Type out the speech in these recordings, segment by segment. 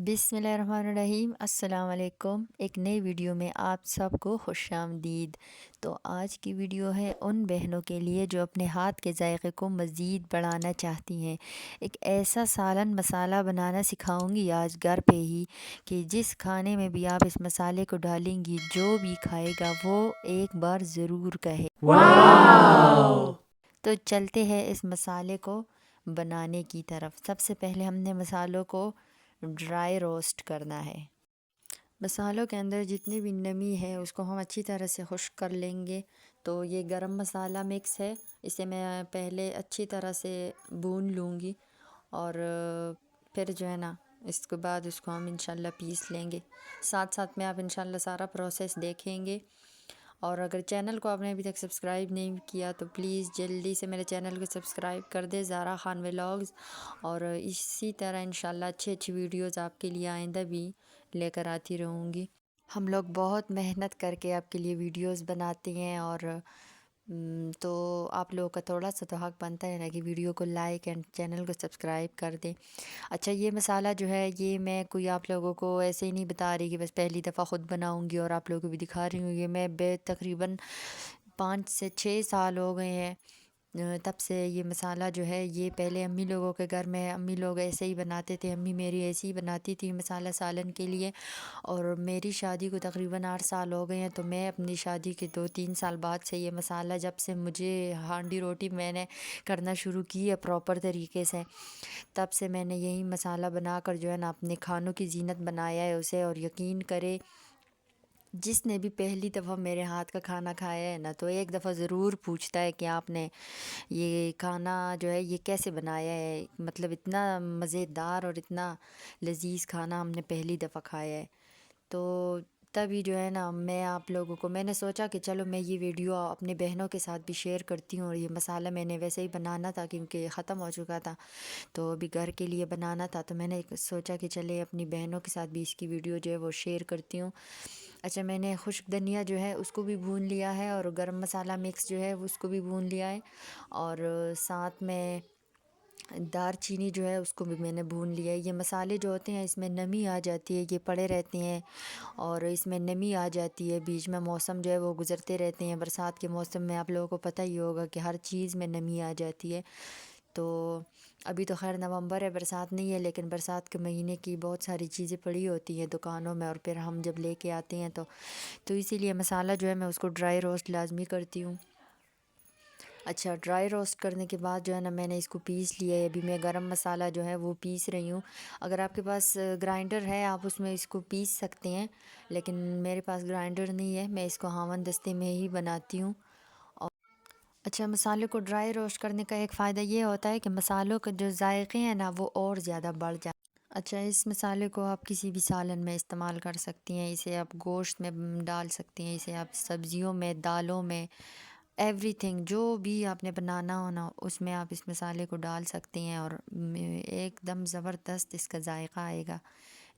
बिस्मिल्लाहिर्रहमानिर्रहीम। अस्सलाम वालेकुम। एक नई वीडियो में आप सबको खुश आमदीद। तो आज की वीडियो है उन बहनों के लिए जो अपने हाथ के जायके को मज़ीद बढ़ाना चाहती हैं। एक ऐसा सालन मसाला बनाना सिखाऊंगी आज घर पे ही कि जिस खाने में भी आप इस मसाले को डालेंगी, जो भी खाएगा वो एक बार ज़रूर कहे वाओ। तो चलते हैं इस मसाले को बनाने की तरफ। सबसे पहले हमने मसालों को ड्राई रोस्ट करना है। मसालों के अंदर जितनी भी नमी है उसको हम अच्छी तरह से खुश्क कर लेंगे। तो ये गरम मसाला मिक्स है, इसे मैं पहले अच्छी तरह से भून लूँगी और फिर जो है ना इसके बाद उसको हम इंशाल्लाह पीस लेंगे। साथ साथ में आप इंशाल्लाह सारा प्रोसेस देखेंगे। और अगर चैनल को आपने अभी तक सब्सक्राइब नहीं किया तो प्लीज़ जल्दी से मेरे चैनल को सब्सक्राइब कर दे, ज़ारा खान व्लॉग्स। और इसी तरह इंशाल्लाह अच्छी अच्छी वीडियोज़ आपके लिए आइंदा भी लेकर आती रहूँगी। हम लोग बहुत मेहनत करके आपके लिए वीडियोज़ बनाते हैं और तो आप लोगों का थोड़ा सा तो हक बनता है ना कि वीडियो को लाइक एंड चैनल को सब्सक्राइब कर दें। अच्छा, ये मसाला जो है ये मैं कोई आप लोगों को ऐसे ही नहीं बता रही कि बस पहली दफ़ा ख़ुद बनाऊंगी और आप लोगों को भी दिखा रही हूँ। ये मैं तकरीबन 5 से 6 साल हो गए हैं तब से ये मसाला जो है ये पहले अम्मी लोगों के घर में अम्मी लोग ऐसे ही बनाते थे। अम्मी मेरी ऐसे ही बनाती थी मसाला सालन के लिए। और मेरी शादी को तकरीबन 8 साल हो गए हैं, तो मैं अपनी शादी के 2-3 साल बाद से ये मसाला, जब से मुझे हांडी रोटी मैंने करना शुरू की है प्रॉपर तरीके से, तब से मैंने यही मसाला बनाकर जो है ना अपने खानों की जीनत बनाया है उसे। और यकीन करे जिसने भी पहली दफ़ा मेरे हाथ का खाना खाया है ना तो एक दफ़ा ज़रूर पूछता है कि आपने ये खाना जो है ये कैसे बनाया है। मतलब इतना मज़ेदार और इतना लजीज़ खाना हमने पहली दफ़ा खाया है। तो तभी जो है ना मैं आप लोगों को मैंने सोचा कि चलो मैं ये वीडियो अपने बहनों के साथ भी शेयर करती हूँ। और ये मसाला मैंने वैसे ही बनाना था क्योंकि ख़त्म हो चुका था, तो अभी घर के लिए बनाना था, तो मैंने सोचा कि चले अपनी बहनों के साथ भी इसकी वीडियो जो है वो शेयर करती हूँ। अच्छा, मैंने खुश्क धनिया जो है उसको भी भून लिया है और गरम मसाला मिक्स जो है उसको भी भून लिया है। और साथ में दार चीनी जो है उसको भी मैंने भून लिया है। ये मसाले जो होते हैं इसमें नमी आ जाती है, ये पड़े रहते हैं और इसमें नमी आ जाती है। बीच में मौसम जो है वो गुज़रते रहते हैं, बरसात के मौसम में आप लोगों को पता ही होगा कि हर चीज़ में नमी आ जाती है। तो अभी तो खैर नवंबर है, बरसात नहीं है, लेकिन बरसात के महीने की बहुत सारी चीज़ें पड़ी होती हैं दुकानों में और फिर हम जब लेके आते हैं तो इसीलिए मसाला जो है मैं उसको ड्राई रोस्ट लाजमी करती हूँ। अच्छा, ड्राई रोस्ट करने के बाद जो है ना मैंने इसको पीस लिया है। अभी मैं गरम मसाला जो है वो पीस रही हूँ। अगर आपके पास ग्राइंडर है आप उसमें इसको पीस सकते हैं, लेकिन मेरे पास ग्राइंडर नहीं है, मैं इसको हावन दस्ते में ही बनाती हूँ। अच्छा, मसाले को ड्राई रोस्ट करने का एक फ़ायदा ये होता है कि मसालों के जो जायके हैं ना वो और ज़्यादा बढ़ जाते हैं। अच्छा, इस मसाले को आप किसी भी सालन में इस्तेमाल कर सकती हैं, इसे आप गोश्त में डाल सकती हैं, इसे आप सब्ज़ियों में, दालों में, एवरीथिंग जो भी आपने बनाना हो ना उसमें आप इस मसाले को डाल सकते हैं और एकदम ज़बरदस्त इसका जायका आएगा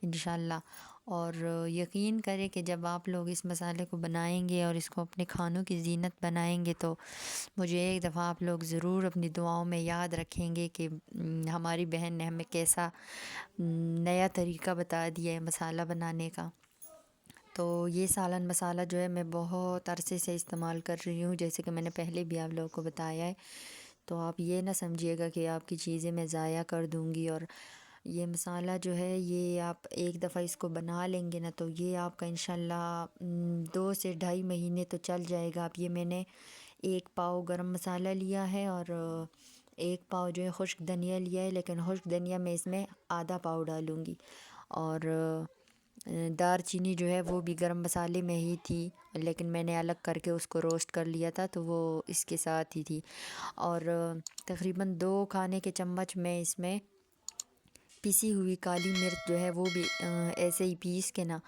इंशाल्लाह। और यकीन करें कि जब आप लोग इस मसाले को बनाएंगे और इसको अपने खानों की जीनत बनाएंगे तो मुझे एक दफ़ा आप लोग ज़रूर अपनी दुआओं में याद रखेंगे कि हमारी बहन ने हमें कैसा नया तरीका बता दिया है मसाला बनाने का। तो ये सालन मसाला जो है मैं बहुत अरसे से इस्तेमाल कर रही हूँ, जैसे कि मैंने पहले भी आप लोगों को बताया है। तो आप ये ना समझिएगा कि आपकी चीज़ें मैं ज़ाया कर दूँगी। और ये मसाला जो है ये आप एक दफ़ा इसको बना लेंगे ना तो ये आपका इंशाल्लाह 2 से ढाई महीने तो चल जाएगा। आप ये मैंने 1 पाव गरम मसाला लिया है और 1 पाव जो है खुश्क धनिया लिया है, लेकिन खुश्क धनिया मैं इसमें आधा पाव डालूँगी। और दार चीनी जो है वो भी गरम मसाले में ही थी, लेकिन मैंने अलग करके उसको रोस्ट कर लिया था तो वो इसके साथ ही थी। और तकरीबन 2 खाने के चम्मच मैं इसमें पिसी हुई काली मिर्च जो है वो भी ऐसे ही पीस के ना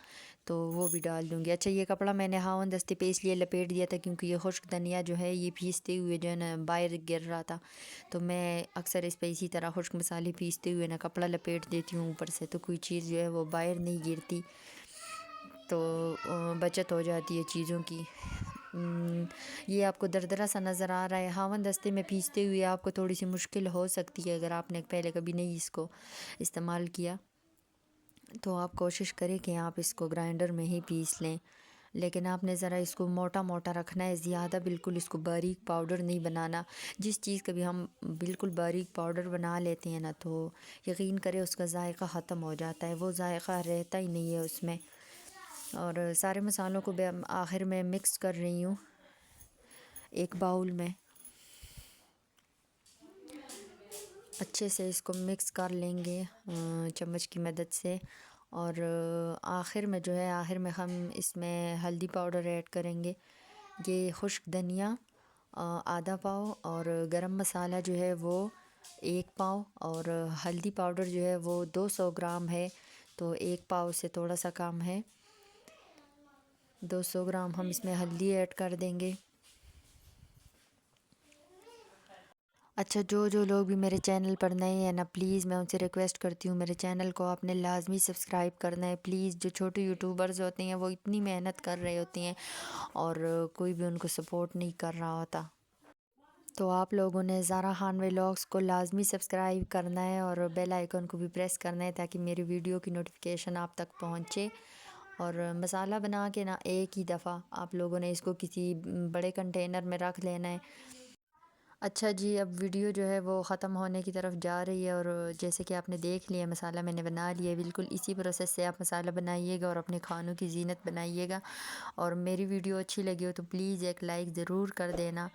तो वो भी डाल दूँगी। अच्छा, ये कपड़ा मैंने हावन दस्ते पे इसलिए लपेट दिया था क्योंकि ये खुश्क धनिया जो है ये पीसते हुए जो है ना बाहर गिर रहा था, तो मैं अक्सर इस पे इसी तरह खुश्क मसाले पीसते हुए ना कपड़ा लपेट देती हूँ ऊपर से, तो कोई चीज़ जो है वो बाहर नहीं गिरती, तो बचत हो जाती है चीज़ों की। ये आपको दरदरा सा नज़र आ रहा है, हावन दस्ते में पीसते हुए आपको थोड़ी सी मुश्किल हो सकती है अगर आपने पहले कभी नहीं इसको इस्तेमाल किया। تو آپ کوشش کریں کہ آپ اس کو گرائنڈر میں ہی پیس لیں، لیکن آپ نے ذرا اس کو موٹا موٹا رکھنا ہے، زیادہ بالکل اس کو باریک پاؤڈر نہیں بنانا۔ جس چیز کا بھی ہم بالکل باریک پاؤڈر بنا لیتے ہیں نا، تو یقین کرے اس کا ذائقہ ختم ہو جاتا ہے، وہ ذائقہ رہتا ہی نہیں ہے اس میں۔ اور سارے مسالوں کو آخر میں مکس کر رہی ہوں ایک باؤل میں، اچھے سے اس کو مکس کر لیں گے چمچ کی مدد سے۔ اور آخر میں جو ہے، آخر میں ہم اس میں ہلدی پاؤڈر ایڈ کریں گے، یہ خشک دھنیا آدھا پاؤ، اور گرم مسالہ جو ہے وہ 1 پاؤ، اور ہلدی پاؤڈر جو ہے وہ 200 گرام ہے، تو 1 پاؤ سے تھوڑا سا کم ہے، 200 گرام ہم اس میں ہلدی ایڈ کر دیں گے۔ اچھا، جو لوگ بھی میرے چینل پر نئے ہیں نا، پلیز میں ان سے ریکویسٹ کرتی ہوں میرے چینل کو آپ نے لازمی سبسکرائب کرنا ہے پلیز۔ جو چھوٹے یوٹیوبرز ہوتے ہیں وہ اتنی محنت کر رہے ہوتے ہیں اور کوئی بھی ان کو سپورٹ نہیں کر رہا ہوتا، تو آپ لوگوں نے زارا خان ولاگس کو لازمی سبسکرائب کرنا ہے اور بیل آئیکن کو بھی پریس کرنا ہے تاکہ میری ویڈیو کی نوٹیفیکیشن آپ تک پہنچے۔ اور مسالہ بنا کے نا ایک ہی دفعہ آپ لوگوں نے اس کو کسی بڑے کنٹینر میں رکھ لینا ہے۔ اچھا جی، اب ویڈیو جو ہے وہ ختم ہونے کی طرف جا رہی ہے، اور جیسے کہ آپ نے دیکھ لیا مسالہ میں نے بنا لیا ہے، بالکل اسی پروسیس سے آپ مسالہ بنائیے گا اور اپنے کھانوں کی زینت بنائیے گا۔ اور میری ویڈیو اچھی لگی ہو تو پلیز ایک لائک ضرور کر دینا۔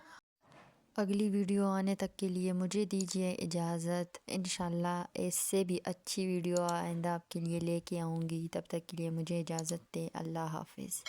اگلی ویڈیو آنے تک کے لیے مجھے دیجیے اجازت، انشاءاللہ اس سے بھی اچھی ویڈیو آئندہ آپ کے لیے لے کے آؤں گی، تب تک کے لیے مجھے اجازت دیں، اللہ حافظ۔